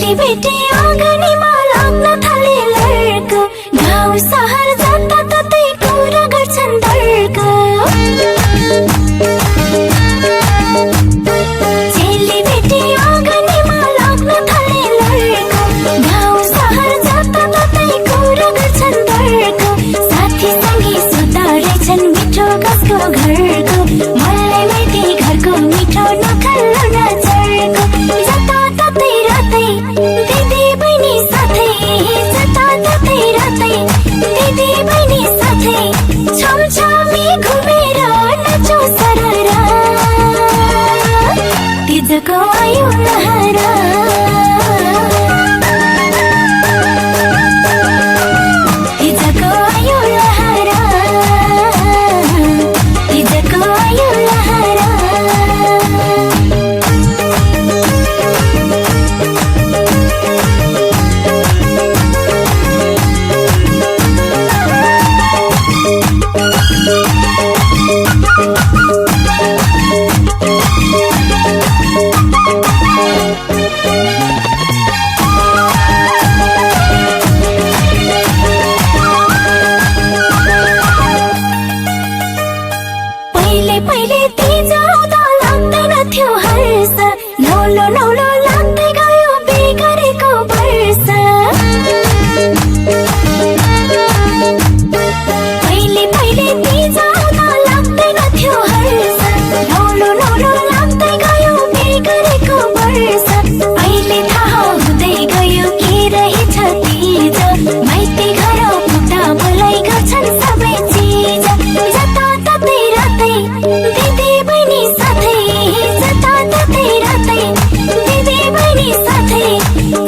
चेली बेटी आँगनीमा लाग्न थाले लड्क, गाउँ सहर जताततै कुरा गर्छन् तर्क। चेली बेटी आँगनीमा लाग्न थाले लड्क, गाउँ सहर जताततै कुरा गर्छन् तर्क। साथी सँगै सुत्दा रहेछन् मिठो कसको घरको, मलाई माइती घरको मिठो नखाल्लो नचर्को। जताततै रातै दिदी बहिनी साथै, जताततै रातै दिदी बहिनी साथै, छमछमी घुमेर नाचौँ सररा, तिजको आयो लहरा। तिजको आयो लहरा, तिजको आयो लहरा। पहिले तिज आउँदा लाग्दैन थियो हर्ष, नौलो नौलो लाग्दै गयो बिगरेको वर्ष। पहिले तिज आउँदा लाग्दैन थियो हर्ष, नौलो नौलो लाग्दै गयो बिगरेको वर्ष। अहिले थाहा हुँदै गयो के रहेछ तिज, माइती घर पुग्दा बोलाइ गर्छन् सबै चिज। जताततै रातै दिदी बहिनी साथै, जताततै रातै दिदी बहिनी साथै,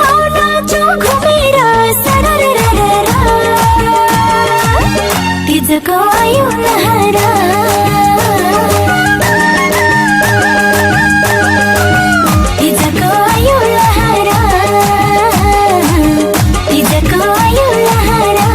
आउ नाचौँ घुमेर सरररररा, तिजको आयो लहरा। तिजको आयो लहरा, तिजको आयो लहरा।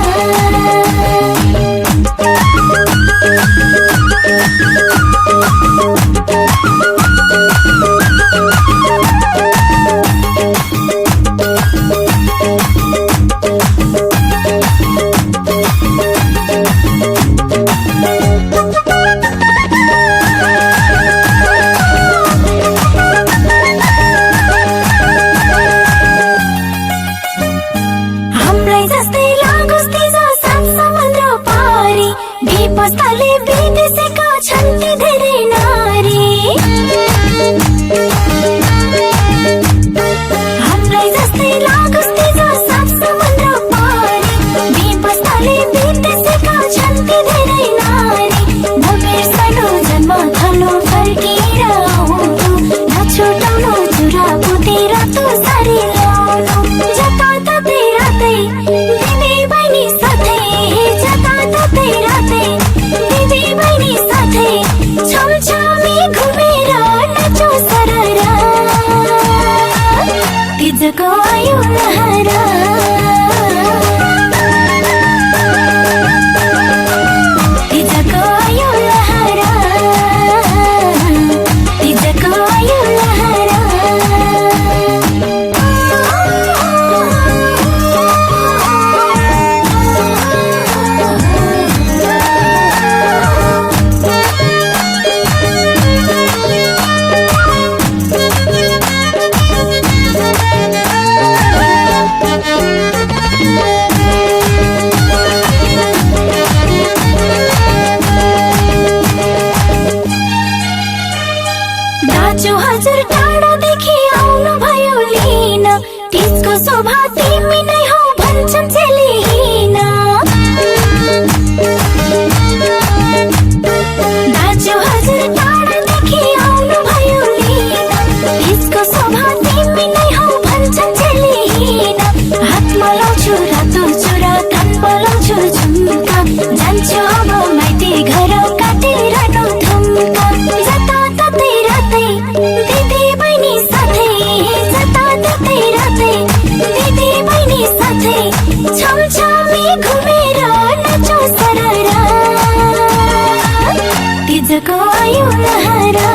हामीलाई जस्तै लागोस् तिज सात समुद्र पारी, विपस्तले विदेशेका छन् ती धेरै नारी। हामीलाई जस्तै लागोस् तिज सात समुद्र पारी, विपस्तले विदेशेका छन् ती धेरै नारी। नबिर्सनु जन्म थलो फर्केर आउनु, नछुटाउनु चुरा पोते रातो सारी ल्याउनु। जताततै रातै दिदी बहिनी साथै, जताततै रातै दिदी बहिनी साथै, छमछमी घुमेर नाचौँ सररा, तिजको आयो लहरा। तिजको आयो लहरा, तिजको आयो लहरा। दाजु हजुर टाढादेखि आउनु भयो लिन, तिजको शोभा तिमी नै हौ भन्छन् चेली हिन। दाजु हजुर टाढादेखि आउनु भयो लिन, तिजको शोभा तिमी नै हौ भन्छन् चेली हिन। हातमा लाउँछु रातो चुरा, कानमा लाउँछु झुम्का, जान्छु अब माइती घर काटिरहनु थुम्का। जताततै रातै दिदी बहिनी साथै, जताततै रातै दिदी बहिनी साथै, छमछमी घुमेर नाचौँ सररा, तिजको आयो लहरा।